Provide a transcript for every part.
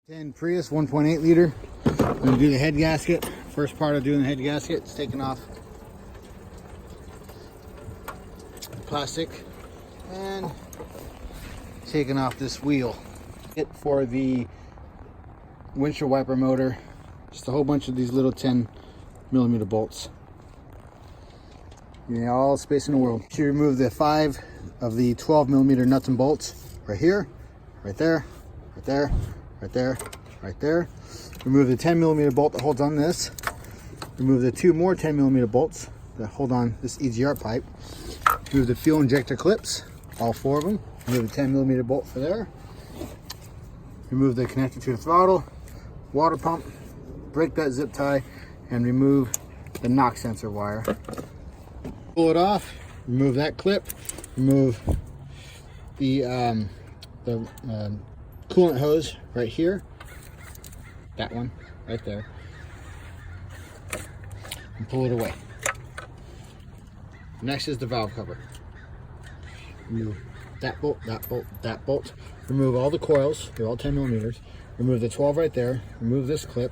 10 Prius 1.8 liter. I'm going to do the head gasket. First part of doing the head gasket is taking off the plastic and taking off this wheel. For the windshield wiper motor, just a whole bunch of these little 10mm bolts. Yeah, all space in the world. You remove the 5 of the 12mm nuts and bolts right here, right there, right there, right there, right there. Remove the 10mm bolt that holds on this. Remove the 2 more 10mm bolts that hold on this EGR pipe. Remove the fuel injector clips, all 4 of them. Remove the 10mm bolt for there. Remove the connector to the throttle, water pump, break that zip tie, and remove the knock sensor wire. Pull it off, remove that clip, remove the coolant hose right here, that one right there, and pull it away. Next is the valve cover. Remove that bolt, that bolt, that bolt. Remove all the coils, they're all 10mm. Remove the 12 right there, remove this clip,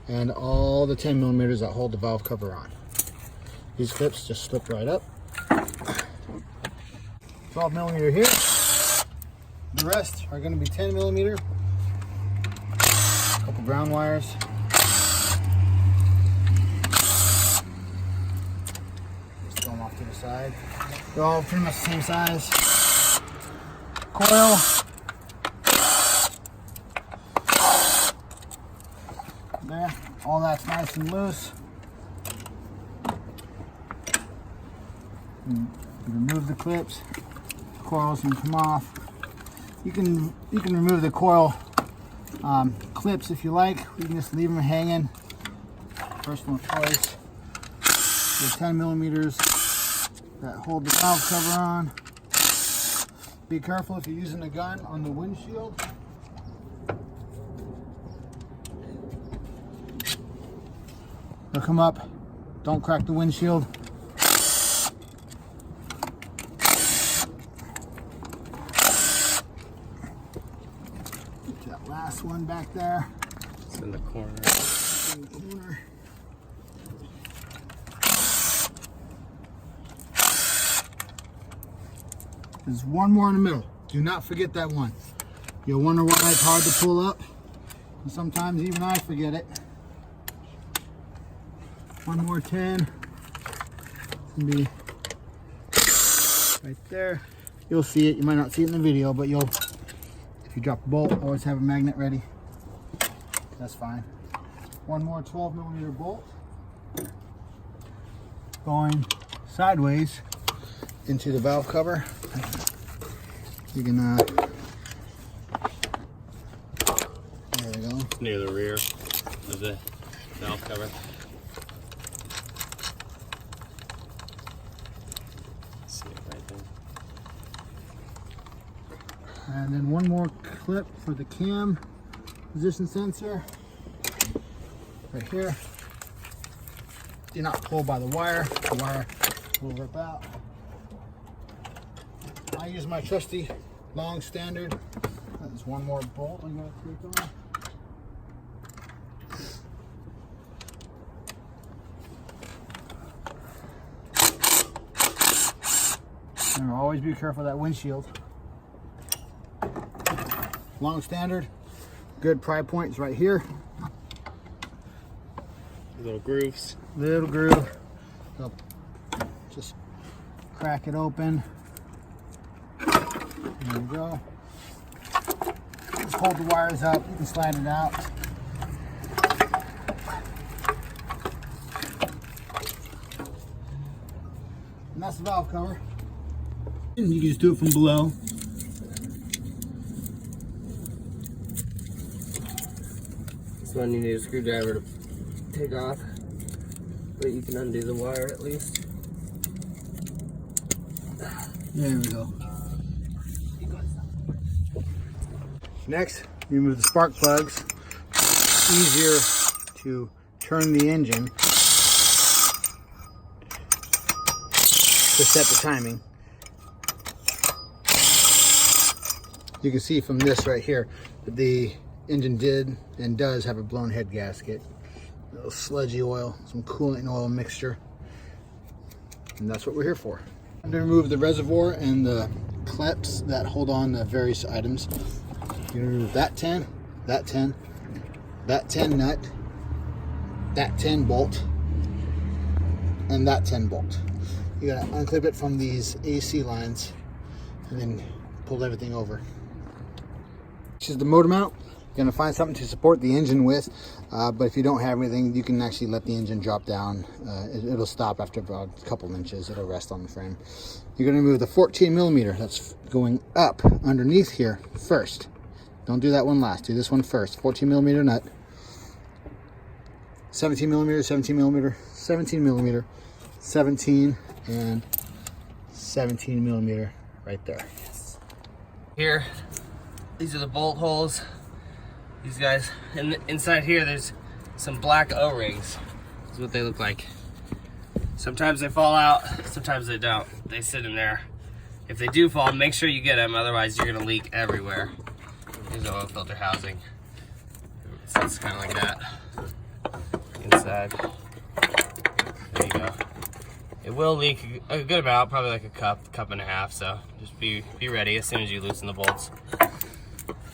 and all the 10mm that hold the valve cover on. These clips just slip right up. 12mm here. The rest are going to be 10mm. A couple ground wires. Just throw them off to the side. They're all pretty much the same size. Coil. There. All that's nice and loose. You remove the clips, the coils can come off. You can remove the coil clips if you like. You can just leave them hanging. Personal choice. The 10mm that hold the valve cover on. Be careful if you're using a gun on the windshield. They'll come up. Don't crack the windshield. That last one back there. It's in the corner. In the corner. There's one more in the middle. Do not forget that one. You'll wonder why it's hard to pull up. And sometimes even I forget it. One more 10. It's gonna be right there. You'll see it. You might not see it in the video, but you'll, if you drop a bolt, always have a magnet ready. That's fine. One more 12mm bolt going sideways into the valve cover. You can there we go. Near the rear of the valve cover. See it right there. And then one more clip for the cam position sensor right here. Do not pull by the wire. The wire will rip out. I use my trusty long standard. There's one more bolt I'm going to take off. And always be careful of that windshield. Long standard, good pry points right here. Little grooves. Little groove. So just crack it open. There we go. Just hold the wires up. You can slide it out. And that's the valve cover. And you can just do it from below. This one you need a screwdriver to take off, but you can undo the wire at least. There we go. Next, you remove the spark plugs. It's easier to turn the engine to set the timing. You can see from this right here that the engine did and does have a blown head gasket. A little sludgy oil, some coolant and oil mixture. And that's what we're here for. I'm going to remove the reservoir and the clips that hold on the various items. You're going to remove that 10, that 10, that 10 nut, that 10 bolt, and that 10 bolt. You got to unclip it from these AC lines and then pull everything over. This is the motor mount. You're going to find something to support the engine with, but if you don't have anything, you can actually let the engine drop down. It'll stop after about a couple inches. It'll rest on the frame. You're going to move the 14 millimeter that's going up underneath here first. Don't do that one last. Do this one first. 14 millimeter nut. 17 millimeter, 17 millimeter, 17 millimeter, 17, and 17 millimeter right there. Here, these are the bolt holes. These guys, and inside here there's some black O-rings. This is what they look like. Sometimes they fall out, sometimes they don't. They sit in there. If they do fall, make sure you get them, otherwise you're gonna leak everywhere. Here's the oil filter housing. So it's kind of like that. Inside. There you go. It will leak a good amount, probably like a cup and a half, so just be ready as soon as you loosen the bolts.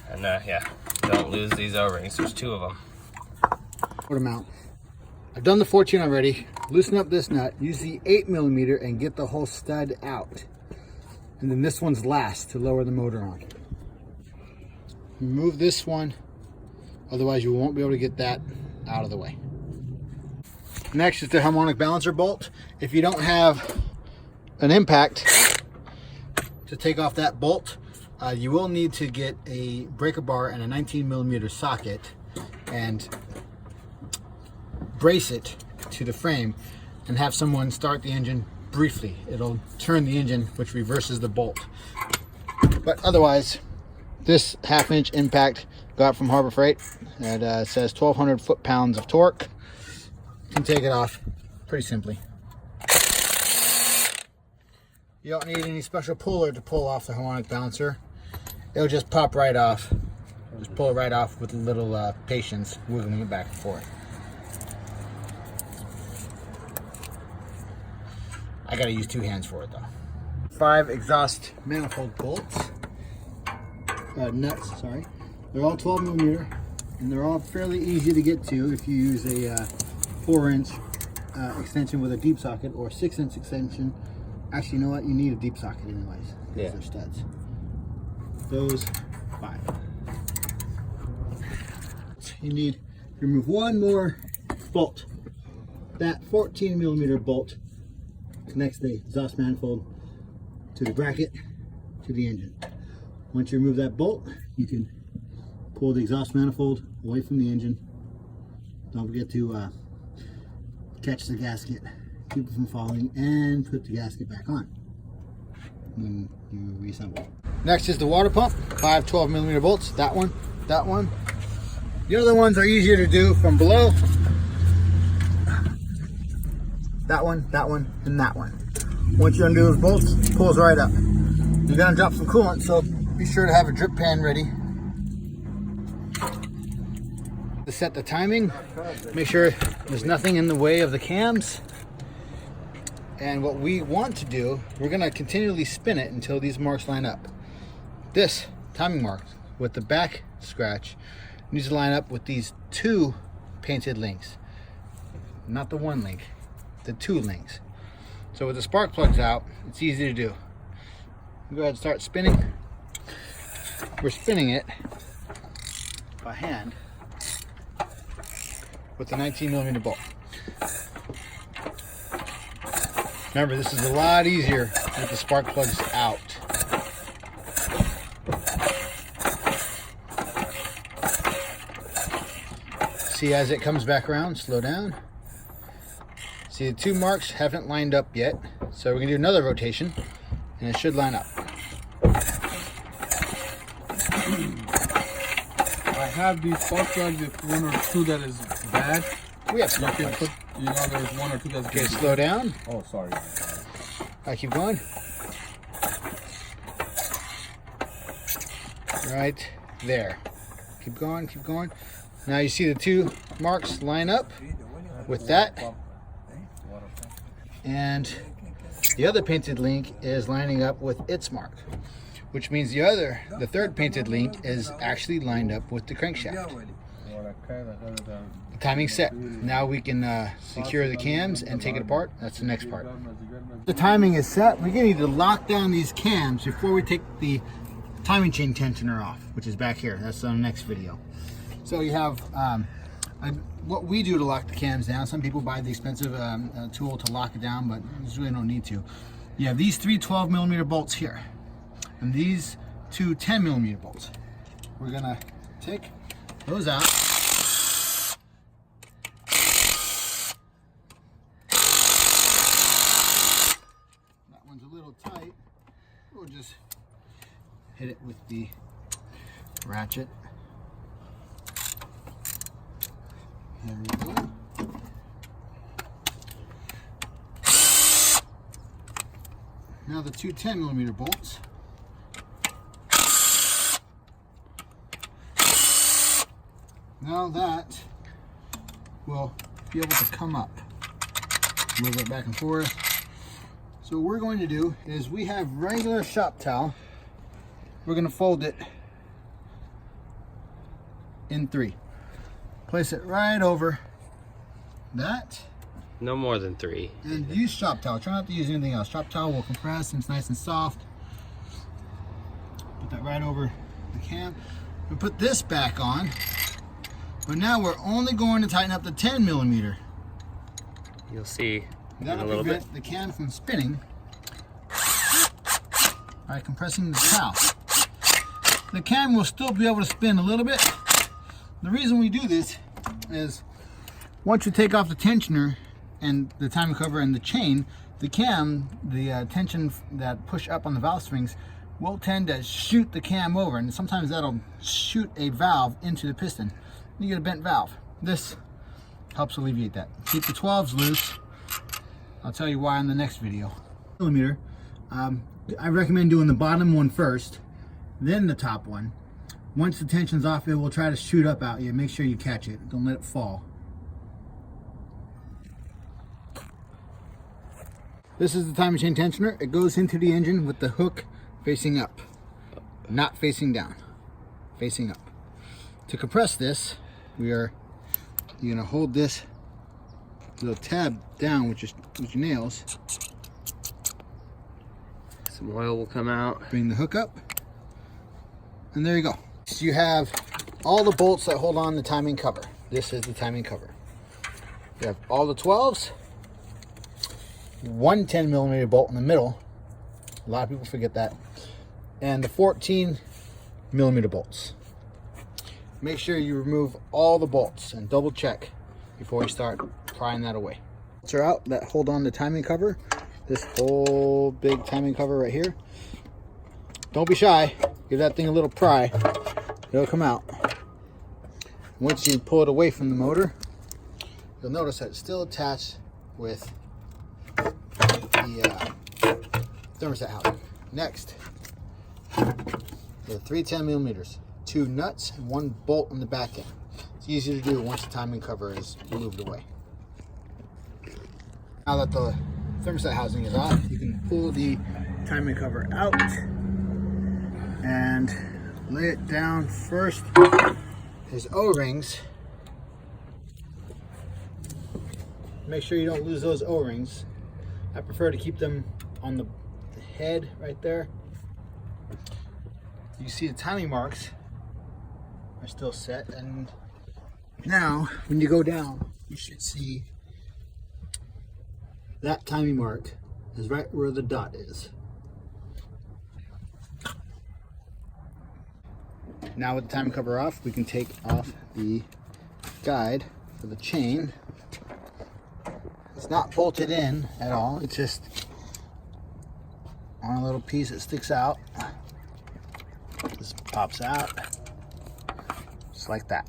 And yeah, don't lose these O-rings. There's 2 of them. Motor mount. I've done the 14 already. Loosen up this nut. Use the 8 millimeter and get the whole stud out. And then this one's last to lower the motor on. Remove this one, otherwise you won't be able to get that out of the way. Next is the harmonic balancer bolt. If you don't have an impact to take off that bolt, you will need to get a breaker bar and a 19 millimeter socket and brace it to the frame and have someone start the engine briefly. It'll turn the engine, which reverses the bolt. But otherwise, this 1/2 inch impact got from Harbor Freight. It says 1,200 foot-pounds of torque. You can take it off pretty simply. You don't need any special puller to pull off the harmonic balancer. It'll just pop right off. Just pull it right off with a little patience, wiggling it back and forth. I gotta use 2 hands for it though. 5 exhaust manifold bolts. Nuts, sorry. They're all 12 millimeter and they're all fairly easy to get to if you use a 4-inch extension with a deep socket or 6-inch extension. Actually, you know what? You need a deep socket anyways because they're studs. Those 5. You need to remove 1 more bolt. That 14 millimeter bolt connects the exhaust manifold to the bracket to the engine. Once you remove that bolt, you can pull the exhaust manifold away from the engine. Don't forget to catch the gasket, keep it from falling, and put the gasket back on when you reassemble. Next is the water pump. 5 12 millimeter bolts. That one, that one. The other ones are easier to do from below. That one, and that one. Once you undo those bolts, it pulls right up. You're gonna drop some coolant, so be sure to have a drip pan ready. To set the timing, make sure there's nothing in the way of the cams. And what we want to do, we're gonna continually spin it until these marks line up. This timing mark with the back scratch needs to line up with these 2 painted links. Not the 1 link, the 2 links. So with the spark plugs out, it's easy to do. Go ahead and start spinning. We're spinning it by hand with the 19 millimeter bolt. Remember, this is a lot easier with the spark plugs out. See, as it comes back around, slow down. See, the 2 marks haven't lined up yet, so we're gonna do another rotation and it should line up. I have these spark plugs. If 1 or 2 that is bad, We have spark you can plugs. put, there's 1 or 2 that's Okay, good. slow down. Oh, sorry. I keep going. Right there. keep going, keep going. Now you see the two marks line up with that. And the other painted link is lining up with its mark, which means the third painted link is actually lined up with the crankshaft. The timing's set. Now we can secure the cams and take it apart. That's the next part. The timing is set. We're gonna need to lock down these cams before we take the timing chain tensioner off, which is back here. That's on the next video. So you have what we do to lock the cams down. Some people buy the expensive tool to lock it down, but there's really no need to. You have these three 12mm bolts here, and these two 10mm bolts. We're gonna take those out. That one's a little tight. We'll just hit it with the ratchet. There we go. Now the two 10mm bolts. Now that will be able to come up. Move it back and forth. So what we're going to do is we have regular shop towel. We're going to fold it in 3. Place it right over that. No more than 3. And use shop towel. Try not to use anything else. Shop towel will compress and it's nice and soft. Put that right over the cam. We put this back on. But now we're only going to tighten up the 10mm. You'll see That'll in a little bit. prevent the cam from spinning by compressing the towel. The cam will still be able to spin a little bit. The reason we do this is once you take off the tensioner and the timing cover and the chain, the cam, the tension that push up on the valve springs will tend to shoot the cam over, and sometimes that'll shoot a valve into the piston. You get a bent valve. This helps alleviate that. Keep the 12s loose. I'll tell you why in the next video. Millimeter. I recommend doing the bottom one first, then the top one. Once the tension's off, it will try to shoot up at you. Make sure you catch it. Don't let it fall. This is the timing chain tensioner. It goes into the engine with the hook facing up, not facing down, facing up. To compress this, you're gonna hold this little tab down with your nails. Some oil will come out. Bring the hook up, and there you go. So you have all the bolts that hold on the timing cover. This is the timing cover. You have all the 12s, one 10mm bolt in the middle. A lot of people forget that. And the 14mm bolts. Make sure you remove all the bolts and double check before you start prying that away. Bolts are out that hold on the timing cover. This whole big timing cover right here. Don't be shy. Give that thing a little pry. It'll come out. Once you pull it away from the motor, you'll notice that it's still attached with the thermostat housing. Next, the 3 10mm, 2 nuts and 1 bolt on the back end. It's easy to do once the timing cover is moved away. Now that the thermostat housing is off, you can pull the timing cover out and lay it down first. There's O-rings. Make sure you don't lose those O-rings. I prefer to keep them on the head right there. You see the timing marks are still set, and now when you go down, you should see that timing mark is right where the dot is. Now with the timing cover off, we can take off the guide for the chain. It's not bolted in at all, it's just on a little piece that sticks out. This pops out, just like that.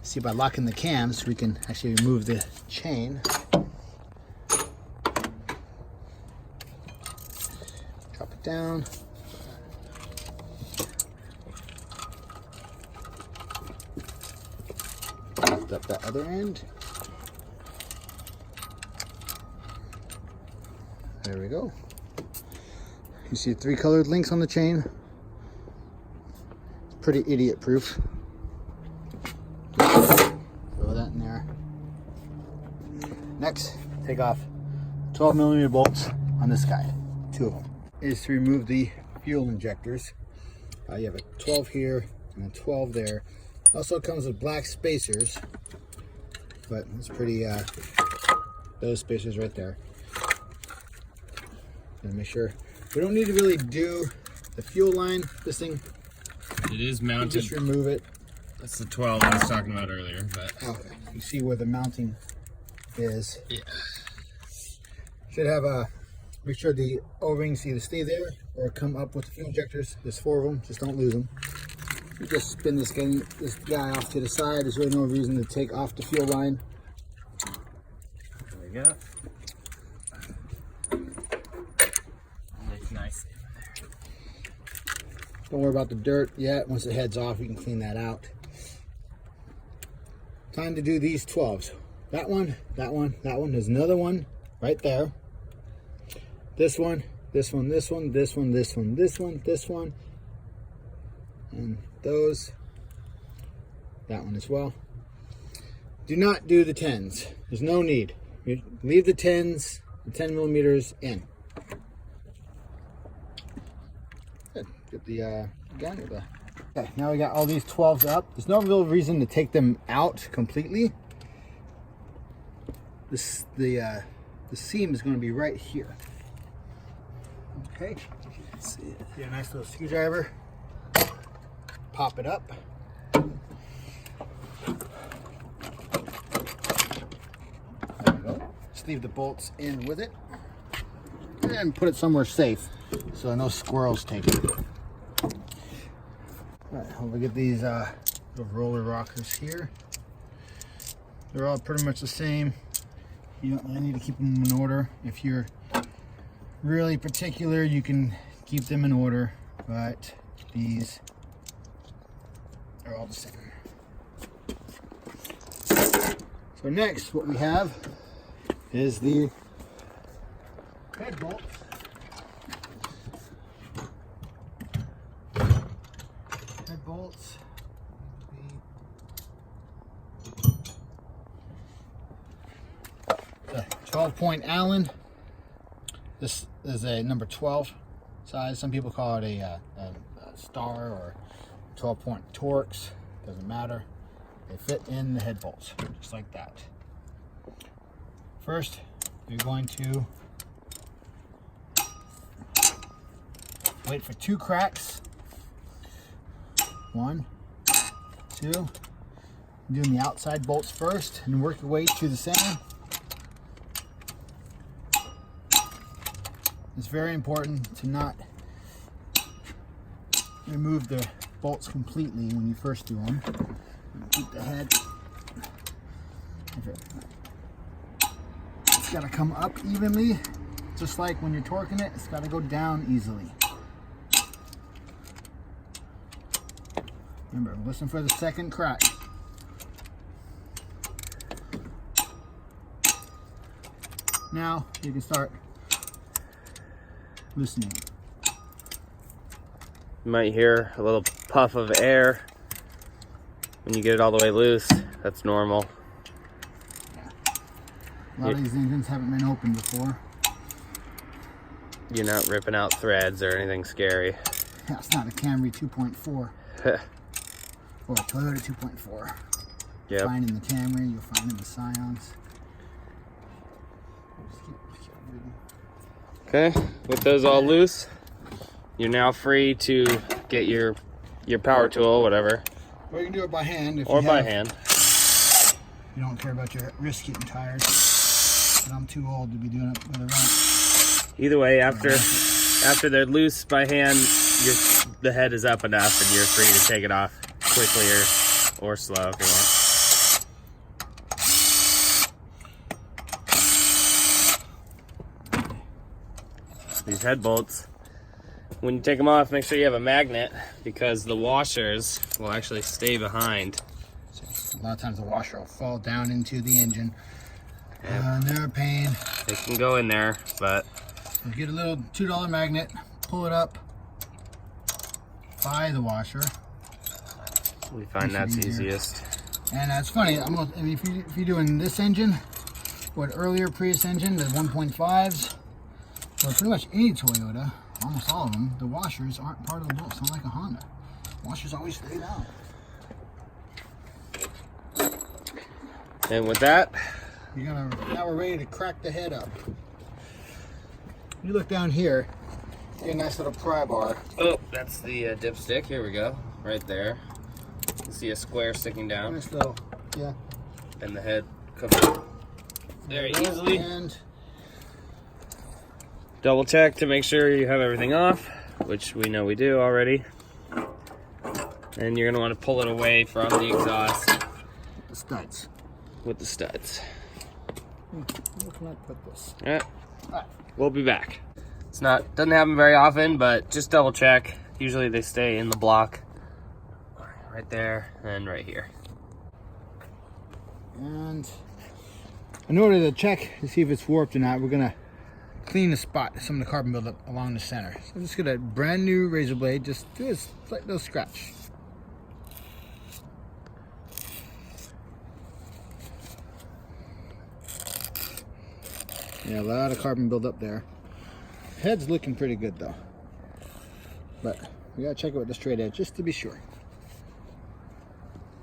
See, by locking the cams, we can actually remove the chain. Drop it down. lift up that other end. There we go. You see 3 colored links on the chain. It's pretty idiot proof. Throw that in there. Next, take off 12 millimeter bolts on this guy, 2 of them. Is to remove the fuel injectors. You have a 12 here and a 12 there. Also comes with black spacers, but it's pretty, those spacers right there. And make sure, we don't need to really do the fuel line. This thing, It is mounted. just remove it. That's the 12 I was talking about earlier, but Okay, you see where the mounting is. yeah. Should have a, make sure the O-rings either stay there or come up with the fuel injectors. There's 4 of them, just don't lose them. You just spin this guy off to the side. There's really no reason to take off the fuel line. There we go. Nice. Don't worry about the dirt yet. Once it heads off, we can clean that out. Time to do these 12s. That one, that one, that one. There's another one right there. This one, this one, this one, this one, this one, this one, this one. And those. That one as well. Do not do the 10s. There's no need. You leave the 10s, the 10 millimeters in. Good. Get the gun with the. Okay, now we got all these 12s up. There's no real reason to take them out completely. The seam is going to be right here. Okay. See it. Get a nice little screwdriver. Pop it up. There we go. Just leave the bolts in with it. And put it somewhere safe so no squirrels take it. Alright, we'll get these little roller rockers here. They're all pretty much the same. You don't really need to keep them in order. If you're really particular, you can keep them in order, but these are all the same. So next, what we have is the head bolts. Head bolts. The 12-point Allen. This is a number 12 size. Some people call it a star or 12-point Torx. Doesn't matter. They fit in the head bolts, just like that. First, you're going to wait for 2 cracks. 1, 2. I'm doing the outside bolts first, and work your way to the center. It's very important to not remove the bolts completely when you first do them. Keep the head. It's got to come up evenly, just like when you're torquing it. It's got to go down easily. Remember, listen for the second crack. Now you can start loosening. You might hear a little puff of air when you get it all the way loose. That's normal. A lot of these engines haven't been opened before. You're not ripping out threads or anything scary. Yeah, it's not a Camry 2.4 or a Toyota 2.4. Yep. Find in the Camry, you'll find in the Scions. Okay, with those all loose, you're now free to get your power tool, whatever. Or you can do it by hand. If Or you by have, hand. You don't care about your wrist getting tired. But I'm too old to be doing it with a wrench. Either way, after they're loose by hand, the head is up enough and you're free to take it off quickly or slow if you want. These head bolts, when you take them off, make sure you have a magnet because the washers will actually stay behind. A lot of times the washer will fall down into the engine. And they're a pain. It can go in there, but So get a little $2 magnet, pull it up by the washer. we find that's easier. easiest. And that's funny. I mean, if you're doing this engine, what earlier Prius engine, the 1.5s, or pretty much any Toyota, almost all of them, the washers aren't part of the bolt. It's not like a Honda. Washers always stay down. And with that, Now we're ready to crack the head up. You look down here, you get a nice little pry bar. oh, that's the dipstick. Here we go, right there. You can see a square sticking down, Nice little, yeah. and the head comes out very easily. And Double check to make sure you have everything off, which we know we do already. And you're gonna want to pull it away from the exhaust the studs. with the studs. Where can I put this? Yeah, we'll be back. Doesn't happen very often, but just double check. Usually they stay in the block, right there and right here. And in order to check to see if it's warped or not, we're gonna clean the spot, some of the carbon buildup along the center. So I'm just gonna brand new razor blade, just do a slight little scratch. Yeah, a lot of carbon buildup there. Head's looking pretty good though, but we gotta check it with the straight edge just to be sure.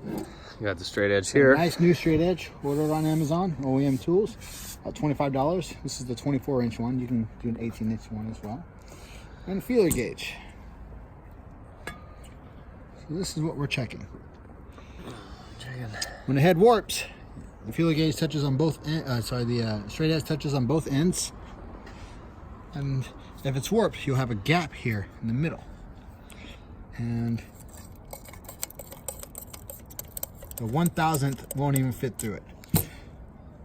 You got the straight edge here. Nice new straight edge, ordered on Amazon, OEM Tools, about $25. This is the 24-inch one. You can do an 18-inch one as well. And feeler gauge. So this is what we're checking. When the head warps, the feeler gauge touches on both. The straight edge touches on both ends. And if it's warped, you'll have a gap here in the middle. And the 1,000th won't even fit through it.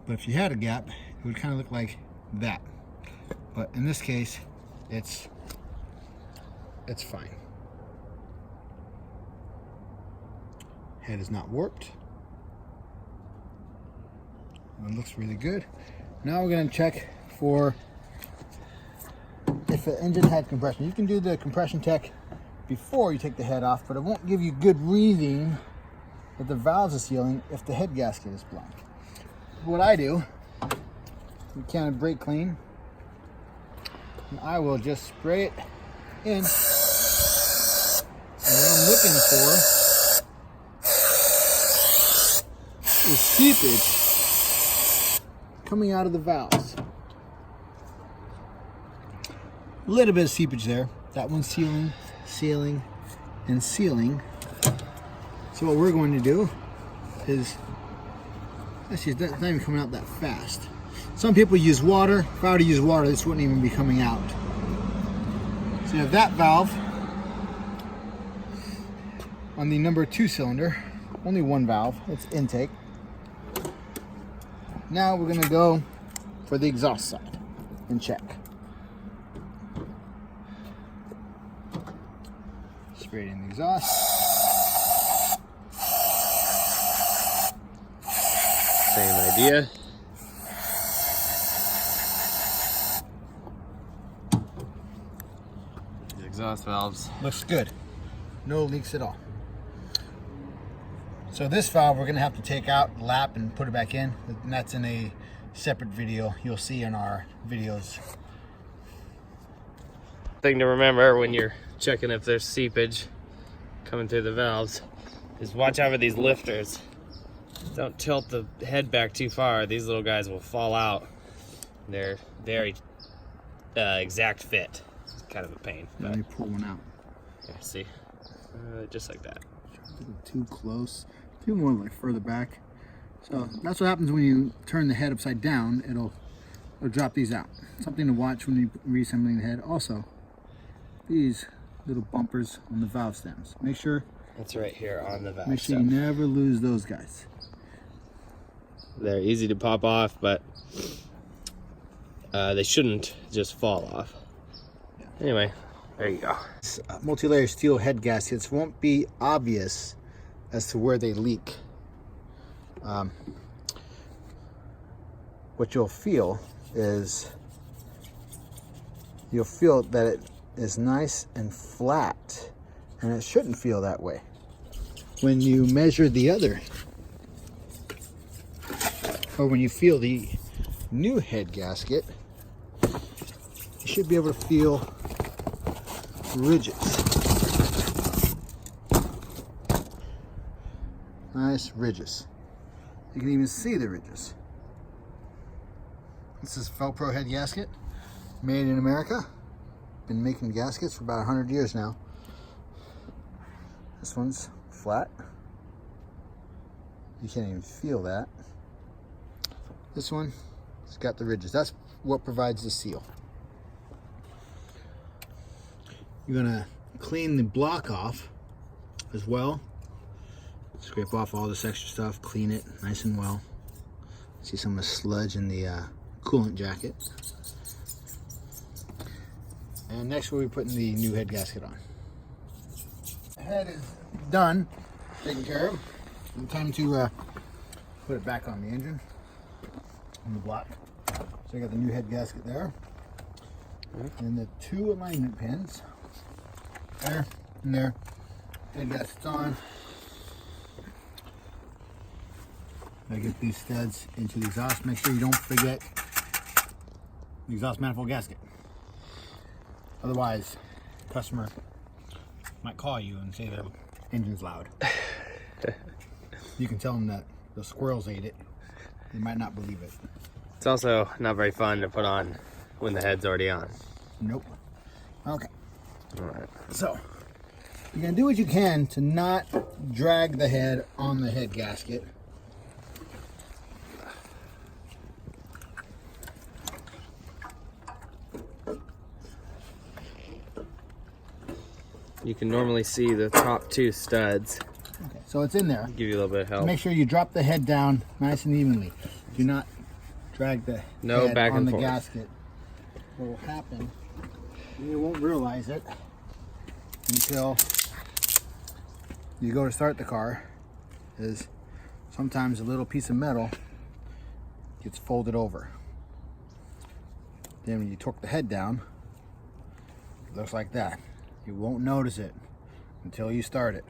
But if you had a gap, it would kind of look like that. But in this case, it's fine. Head is not warped. It looks really good. Now we're going to check for if the engine had compression. You can do the compression check before you take the head off, but it won't give you good reading that the valves are sealing if the head gasket is blown. What I do, we can brake clean, and I will just spray it in. And what I'm looking for is seepage coming out of the valves. A little bit of seepage there. That one's sealing, sealing, and sealing. So what we're going to do is, actually it's not even coming out that fast. Some people use water. If I were to use water, this wouldn't even be coming out. So you have that valve on the number 2 cylinder. Only one valve, it's intake. Now we're gonna go for the exhaust side and check. Straight in the exhaust. Same idea. The exhaust valves. Looks good. No leaks at all. So this valve we're going to have to take out, lap, and put it back in. And that's in a separate video you'll see in our videos. Thing to remember when you're checking if there's seepage coming through the valves is watch out for these lifters. Don't tilt the head back too far. These little guys will fall out. They're very exact fit. It's kind of a pain. Let me pull one out. There, see? Just like that. A little too close. A few more like further back. So that's what happens when you turn the head upside down. It'll drop these out. Something to watch when you're reassembling the head. Also, these little bumpers on the valve stems. Make sure That's right here on the valve. you never lose those guys. They're easy to pop off, but they shouldn't just fall off. Anyway, there you go. Multi-layer steel head gaskets won't be obvious as to where they leak. what you'll feel is you'll feel that it is nice and flat, and it shouldn't feel that way. When you measure the other, or when you feel the new head gasket, you should be able to feel ridges. Nice ridges. You can even see the ridges. This is Felpro head gasket, made in America. Been making gaskets for about 100 years now. This one's flat. You can't even feel that. This one, it's got the ridges. That's what provides the seal. You're gonna clean the block off as well. Scrape off all this extra stuff, clean it nice and well. See some of the sludge in the coolant jacket. And next we'll be putting the new head gasket on. The head is done, taken care of. And time to put it back on the engine, on the block. So I got the new head gasket there. And the 2 alignment pins, there and there. Head gasket's on. I get these studs into the exhaust. Make sure you don't forget the exhaust manifold gasket. Otherwise, the customer might call you and say their engine's loud. You can tell them that the squirrels ate it. They might not believe it. It's also not very fun to put on when the head's already on. Nope. Okay. All right. So, you're gonna do what you can to not drag the head on the head gasket. You can normally see the top 2 studs. Okay, so it's in there. Give you a little bit of help. Make sure you drop the head down nice and evenly. Do not drag the head back on and the forth. gasket. What will happen, you won't realize it until you go to start the car, is sometimes a little piece of metal gets folded over. Then when you torque the head down, it looks like that. You won't notice it until you start it.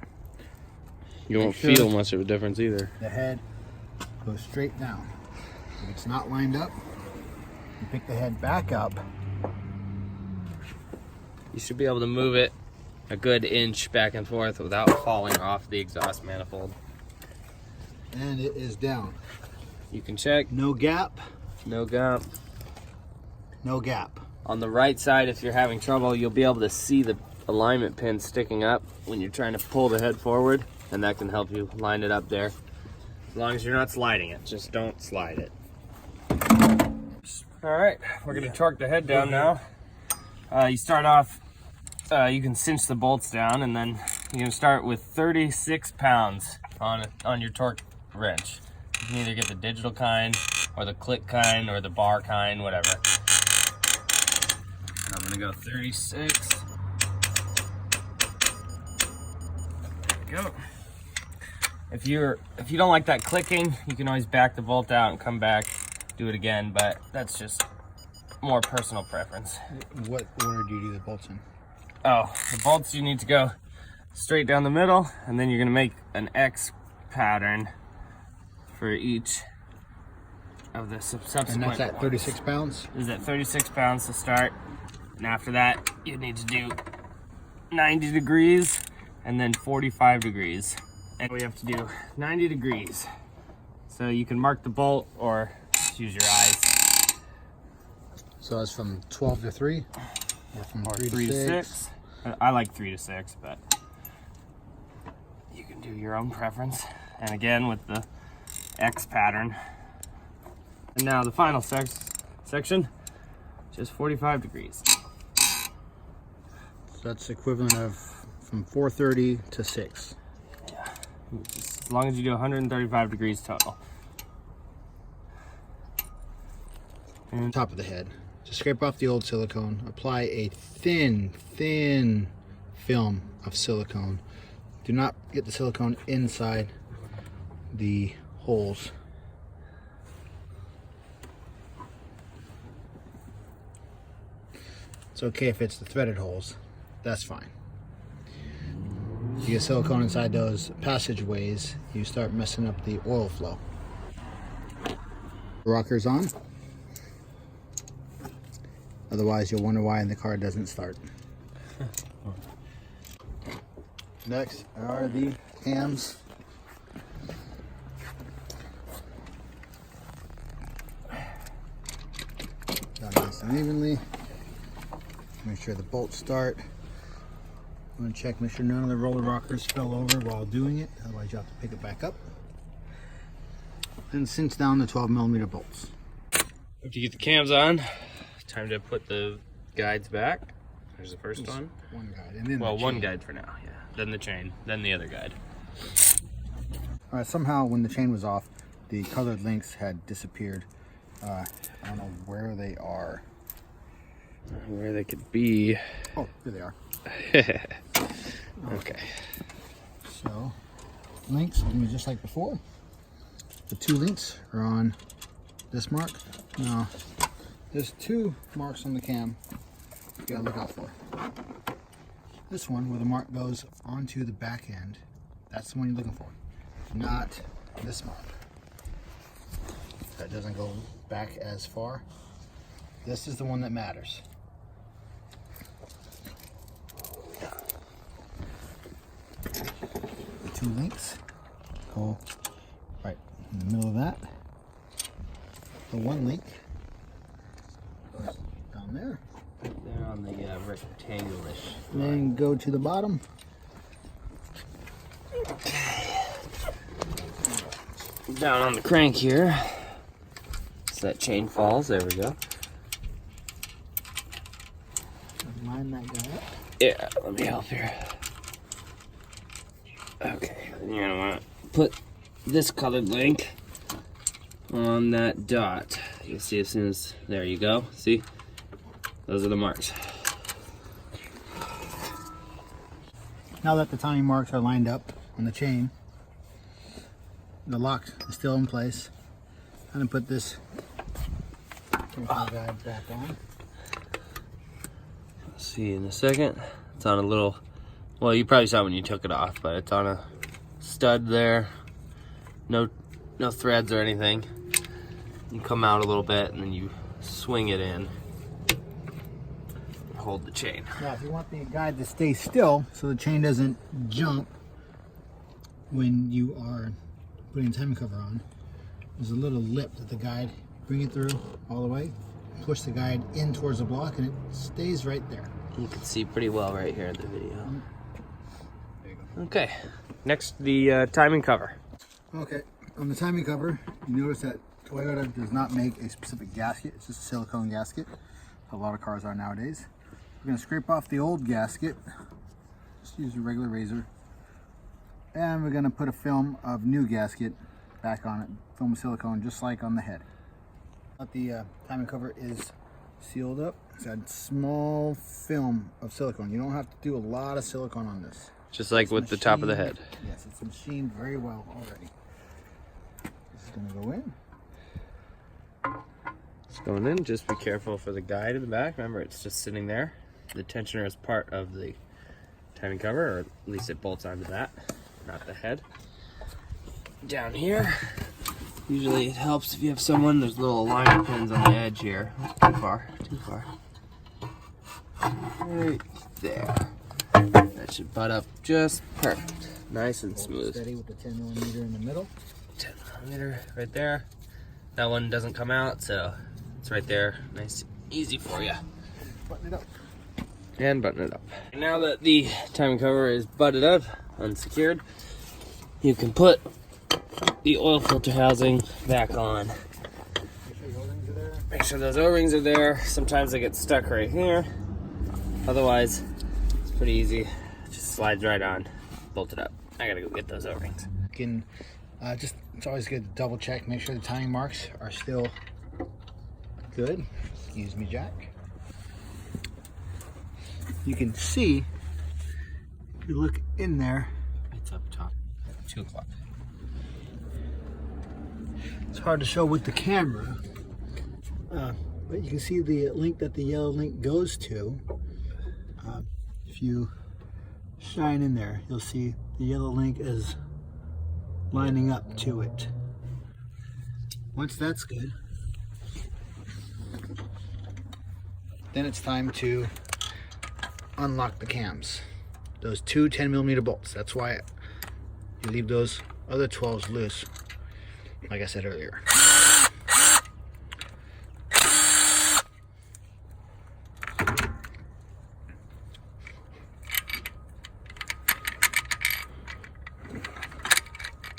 You won't feel much of a difference either. The head goes straight down. If it's not lined up, you pick the head back up. You should be able to move it a good inch back and forth without falling off the exhaust manifold. And it is down. You can check. No gap. No gap. No gap. On the right side, if you're having trouble, you'll be able to see the alignment pin sticking up when you're trying to pull the head forward, and that can help you line it up there. As long as you're not sliding it, just don't slide it. All right, we're gonna torque the head down now. You start off, you can cinch the bolts down, and then you're gonna start with 36 pounds on your torque wrench. You can either get the digital kind, or the click kind, or the bar kind, whatever. I'm gonna go 36. There we go. If you don't like that clicking, you can always back the bolt out and come back, do it again, but that's just more personal preference. What order do you do the bolts in? Oh, the bolts, you need to go straight down the middle, and then you're gonna make an X pattern for each of the subsequent And that's at 36 pounds? Is at 36 pounds to start. And after that, you need to do 90 degrees and then 45 degrees. And we have to do 90 degrees. So you can mark the bolt or just use your eyes. So it's from 12 to 3? Or from 3 to 6? I like 3 to 6, but you can do your own preference. And again, with the X pattern. And now the final section, just 45 degrees. So that's equivalent of from 4:30 to 6. Yeah, as long as you do 135 degrees total. And Top of the head. Just scrape off the old silicone. Apply a thin film of silicone. Do not get the silicone inside the holes. It's okay if it's the threaded holes, that's fine. You get silicone inside those passageways, you start messing up the oil flow. Rocker's on. Otherwise you'll wonder why the car doesn't start. Next are the cams. Done nice and evenly. Make sure the bolts start. I'm going to check, make sure none of the roller rockers fell over while doing it, otherwise you have to pick it back up. And cinch down the 12mm bolts. After you get the cams on, time to put the guides back. There's the first one. One guide. And then well, one guide for now, yeah. Then the chain, then the other guide. Alright, somehow when the chain was off, the colored links had disappeared. I don't know where they are. Where they could be. Oh, here they are. Okay. So, links are going to be just like before. The 2 links are on this mark. Now, there's 2 marks on the cam you got to look out for. This one, where the mark goes onto the back end, that's the one you're looking for. Not this mark. That doesn't go back as far. This is the one that matters. The 2 links go right in the middle of that. The 1 link goes down there. They're on the rectangular-ish. And then go to the bottom. Down on the crank here. So that chain falls. There we go. Line that guy up. Yeah, let me help here. Okay, then you're gonna want to put this colored link on that dot. You'll see as soon as, there you go. See? Those are the marks. Now that the timing marks are lined up on the chain, the lock is still in place. I'm gonna put this guide back on. See in a second. It's on a little, well, you probably saw when you took it off, but it's on a stud there. No threads or anything. You come out a little bit and then you swing it in. Hold the chain. Now, if you want the guide to stay still so the chain doesn't jump when you are putting the timing cover on, there's a little lip that the guide, bring it through all the way, push the guide in towards the block, and it stays right there. You can see pretty well right here in the video. There you go. Okay, next the timing cover. Okay, on the timing cover, you notice that Toyota does not make a specific gasket. It's just a silicone gasket. A lot of cars are nowadays. We're going to scrape off the old gasket. Just use a regular razor. And we're going to put a film of new gasket back on it. Film of silicone, just like on the head. The timing cover is sealed up. It's got a small film of silicone. You don't have to do a lot of silicone on this. Just like with the top of the head. Yes, it's machined very well already. This is going to go in. It's going in. Just be careful for the guide in the back. Remember, it's just sitting there. The tensioner is part of the timing cover, or at least it bolts onto that, not the head. Down here, usually it helps if you have someone, there's little alignment pins on the edge here. Too far, too far. Right there. That should butt up just perfect. Nice and smooth. Steady with the 10mm in the middle. 10mm right there. That one doesn't come out, so it's right there. Nice, easy for you. Button it up. And button it up. Now that the timing cover is butted up, unsecured, you can put the oil filter housing back on. Make sure those O-rings are there. Sometimes they get stuck right here. Otherwise, it's pretty easy. It just slides right on, bolt it up. I gotta go get those O-rings. It's always good to double check, make sure the timing marks are still good. Excuse me, Jack. You can see, if you look in there, It's up top. 2 o'clock. hard to show with the camera, but you can see the link that the yellow link goes to. If you shine in there, you'll see the yellow link is lining up to it. Once that's good, then it's time to unlock the cams. Those two 10mm bolts. That's why you leave those other 12s loose, like I said earlier.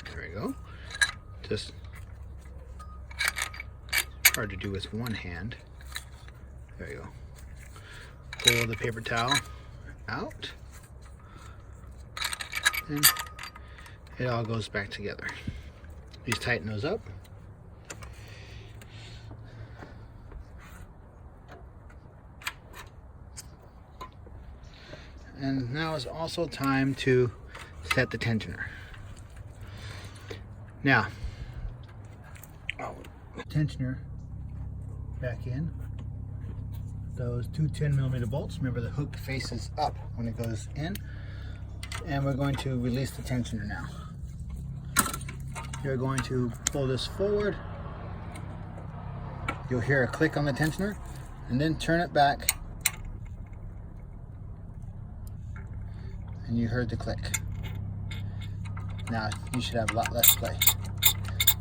There we go. Just hard to do with one hand. There you go. Pull the paper towel out, and it all goes back together. Just tighten those up. And now is also time to set the tensioner. Now, tensioner back in. Those two 10mm bolts. Remember, the hook faces up when it goes in. And we're going to release the tensioner now. You're going to pull this forward. You'll hear a click on the tensioner, and then turn it back. And you heard the click. Now you should have a lot less play.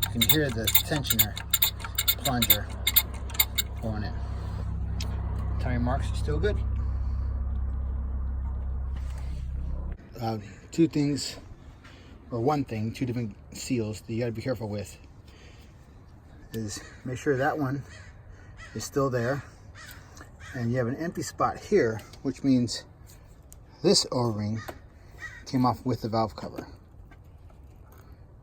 You can hear the tensioner plunger going in. Tire marks are still good. Two things, or one thing, two different seals that you gotta be careful with is make sure that one is still there, and you have an empty spot here, which means this O-ring came off with the valve cover.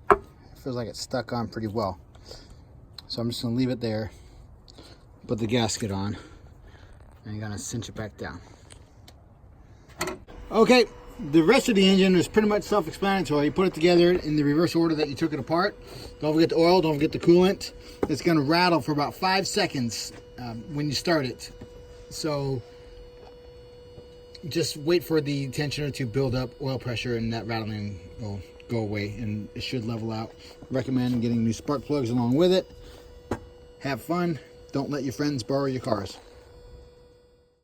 It feels like it's stuck on pretty well. So I'm just gonna leave it there, put the gasket on, and you're gonna cinch it back down. Okay, the rest of the engine is pretty much self-explanatory. You put it together in the reverse order that you took it apart. Don't forget the oil, don't forget the coolant. It's gonna rattle for about 5 seconds when you start it. So just wait for the tensioner to build up oil pressure, and that rattling will go away and it should level out. Recommend getting new spark plugs along with it. Have fun. Don't let your friends borrow your cars.